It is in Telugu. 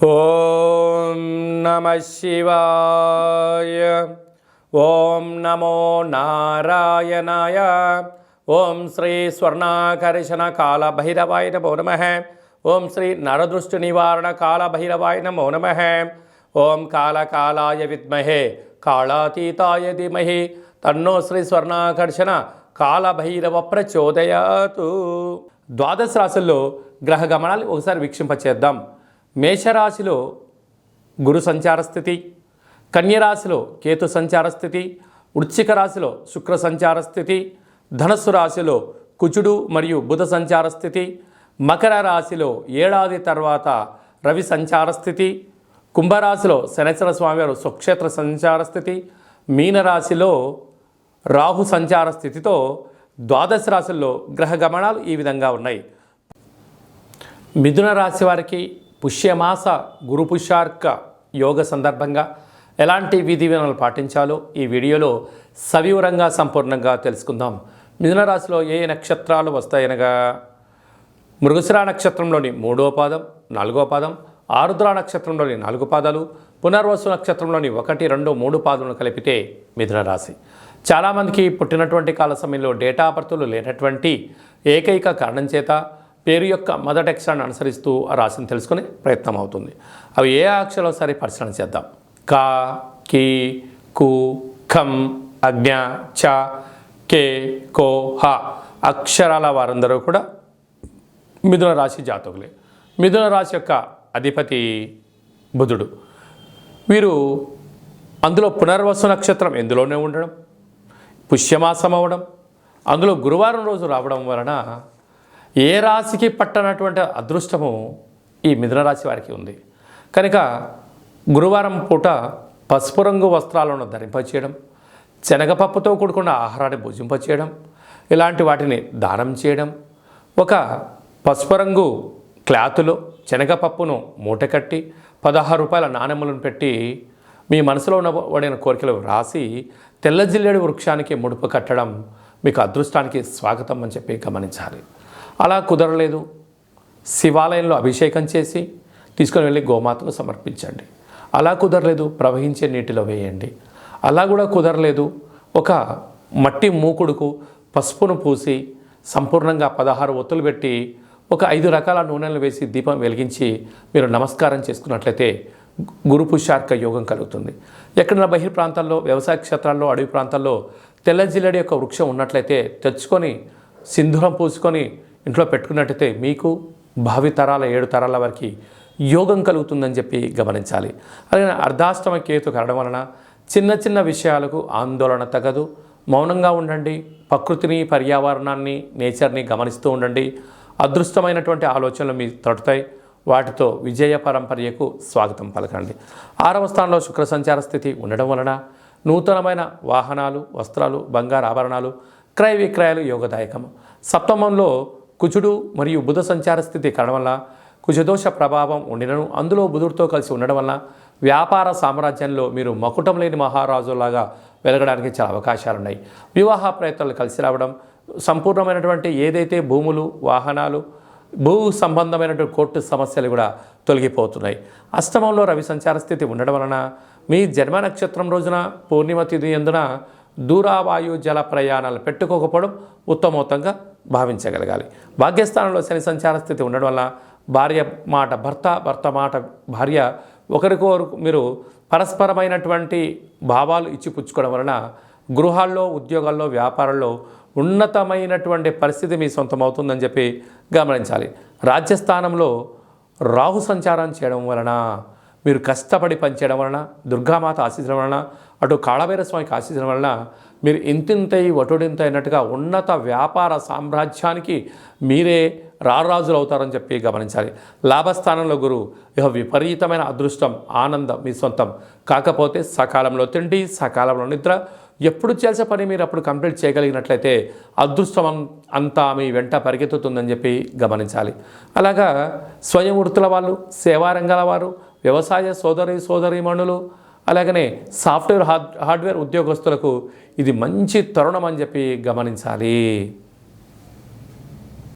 ఓం నమః శివాయ. ఓం నమో నారాయణాయ. ఓం శ్రీ స్వర్ణాకర్షణ కాల భైరవాయ నమో నమః. ఓం శ్రీ నరదృష్టి నివారణ కాల భైరవాయ నమో నమః. ఓం కాళకాలాయ విద్మహే కాళాతీతాయ ధీమహి తన్నో శ్రీ స్వర్ణాకర్షణ కాలభైరవ ప్రచోదయాతు. ద్వాదశ రాశుల్లో గ్రహ గమనాలు ఒకసారి వీక్షింపచేద్దాం. మేషరాశిలో గురు సంచార స్థితి, కన్యరాశిలో కేతు సంచార స్థితి, వృశ్చిక రాశిలో శుక్ర సంచార స్థితి, ధనస్సు రాశిలో కుజుడు మరియు బుధ సంచార స్థితి, మకర రాశిలో ఏడాది తర్వాత రవి సంచార స్థితి, కుంభరాశిలో శనేశ్వర స్వామివారు స్వక్షేత్ర సంచార స్థితి, మీనరాశిలో రాహు సంచార స్థితితో ద్వాదశ రాశుల్లో గ్రహ గమనాలు ఈ విధంగా ఉన్నాయి. మిథున రాశి వారికి పుష్యమాస గురు పుష్యార్క యోగ సందర్భంగా ఎలాంటి విధి విధానాలు పాటించాలో ఈ వీడియోలో సవివరంగా సంపూర్ణంగా తెలుసుకుందాం. మిథున రాశిలో ఏ నక్షత్రాలు వస్తాయనగా మృగశిర నక్షత్రంలోని 3వ పాదం, 4వ పాదం, ఆరుద్ర నక్షత్రంలోని 4 పాదాలు, పునర్వసు నక్షత్రంలోని 1, 2, 3 పాదాలను కలిపితే మిథున రాశి. చాలామందికి పుట్టినటువంటి కాల సమయంలో డేటా బర్తులు లేనటువంటి ఏకైక కారణం చేత పేరు యొక్క మొదటి అక్షరాన్ని అనుసరిస్తూ ఆ రాశిని తెలుసుకునే ప్రయత్నం అవుతుంది. అవి ఏ అక్షరాలు ఒకసారి పరిశీలన చేద్దాం. క, కి, కు, ఖం, అజ్ఞ, చ, కే, కో, హ అక్షరాల వారందరూ కూడా మిథున రాశి జాతకులే. మిథున రాశి యొక్క అధిపతి బుధుడు. వీరు అందులో పునర్వసు నక్షత్రం ఎందులోనే ఉండడం, పుష్యమాసం అవ్వడం, అందులో గురువారం రోజు రావడం వలన ఏ రాశికి పట్టనటువంటి అదృష్టము ఈ మిథున రాశి వారికి ఉంది. కనుక గురువారం పూట పసుపు రంగు వస్త్రాలను ధరింపచేయడం, శనగపప్పుతో కూడుకున్న ఆహారాన్ని భుజింపచేయడం, ఇలాంటి వాటిని దానం చేయడం, ఒక పసుపు రంగు క్లాతులో శనగపప్పును మూట కట్టి 16 రూపాయల నాణెములను పెట్టి మీ మనసులో ఉన్నబడిన కోరికలు రాసి తెల్ల జిల్లేడు వృక్షానికి ముడుపు కట్టడం మీకు అదృష్టానికి స్వాగతం అని చెప్పి గమనించాలి. అలా కుదరలేదు, శివాలయంలో అభిషేకం చేసి తీసుకొని వెళ్ళి గోమాతకు సమర్పించండి. అలా కుదరలేదు, ప్రవహించే నీటిలో వేయండి. అలా కూడా కుదరలేదు, ఒక మట్టి మూకుడుకు పసుపును పూసి సంపూర్ణంగా 16 ఒత్తులు పెట్టి ఒక 5 రకాల నూనెలు వేసి దీపం వెలిగించి మీరు నమస్కారం చేసుకున్నట్లయితే గురు పుష్యార్క యోగం కలుగుతుంది. ఎక్కడైనా బహిర్ ప్రాంతాల్లో, వ్యవసాయ క్షేత్రాల్లో, అడవి ప్రాంతాల్లో తెల్ల జిల్లడి యొక్క వృక్షం ఉన్నట్లయితే తెచ్చుకొని సింధూరం పూసుకొని ఇంట్లో పెట్టుకున్నట్టయితే మీకు భావి తరాల 7 తరాల వరకు యోగం కలుగుతుందని చెప్పి గమనించాలి. అలాగే అర్ధాష్టమ కేతు కలడం వలన చిన్న చిన్న విషయాలకు ఆందోళన తగదు. మౌనంగా ఉండండి, ప్రకృతిని, పర్యావరణాన్ని, నేచర్ని గమనిస్తూ ఉండండి. అదృష్టమైనటువంటి ఆలోచనలు మీ తొడతాయి. వాటితో విజయ పరంపర్యకు స్వాగతం పలకండి. 6వ స్థానంలో శుక్ర సంచార స్థితి ఉండడం వలన నూతనమైన వాహనాలు, వస్త్రాలు, బంగారు ఆభరణాలు, క్రయ విక్రయాలు యోగదాయకము. సప్తమంలో కుజుడు మరియు బుధ సంచార స్థితి కావడం వల్ల కుజదోష ప్రభావం ఉండినను అందులో బుధుడితో కలిసి ఉండడం వల్ల వ్యాపార సామ్రాజ్యంలో మీరు మకుటం లేని మహారాజులాగా వెలగడానికి చాలా అవకాశాలు ఉన్నాయి. వివాహ ప్రయత్నాలు కలిసి రావడం, సంపూర్ణమైనటువంటి ఏదైతే భూములు, వాహనాలు, భూ సంబంధమైనటువంటి కోర్టు సమస్యలు కూడా తొలగిపోతున్నాయి. అష్టమంలో రవి సంచార స్థితి ఉండడం వలన మీ జన్మ నక్షత్రం రోజున పూర్ణిమ తిథి యందున దూరావాయు జల ప్రయాణాలు పెట్టుకోకపోవడం ఉత్తమోత్తంగా భావించగలగాలి. భాగ్యస్థానంలో శని సంచార స్థితి ఉండడం వల్ల భార్య మాట భర్త, భర్త మాట భార్య ఒకరికొకరు మీరు పరస్పరమైనటువంటి భావాలు ఇచ్చిపుచ్చుకోవడం వలన గృహాల్లో, ఉద్యోగాల్లో, వ్యాపారాల్లో ఉన్నతమైనటువంటి పరిస్థితి మీ సొంతమవుతుందని చెప్పి గమనించాలి. రాజ్యస్థానంలో రాహు సంచారం చేయడం వలన మీరు కష్టపడి పనిచేయడం వలన, దుర్గామాత ఆశీస్సుల వలన, అటు కాళభైరవ స్వామికి ఆశీస్సుల వలన మీరు ఇంతింతై వటుడింత అయినట్టుగా ఉన్నత వ్యాపార సామ్రాజ్యానికి మీరే రారాజులు అవుతారని చెప్పి గమనించాలి. లాభస్థానంలో గురువు ఇక విపరీతమైన అదృష్టం, ఆనందం మీ సొంతం. కాకపోతే సకాలంలో తిండి, సకాలంలో నిద్ర, ఎప్పుడు చేసే పని మీరు అప్పుడు కంప్లీట్ చేయగలిగినట్లయితే అదృష్టం అంతా మీ వెంట పరిగెత్తుతుందని చెప్పి గమనించాలి. అలాగా స్వయం వృత్తుల వాళ్ళు, సేవా రంగాల వారు, వ్యవసాయ సోదరీమణులు, అలాగనే సాఫ్ట్వేర్ హార్డ్వేర్ ఉద్యోగస్తులకు ఇది మంచి తరుణం అని చెప్పి గమనించాలి.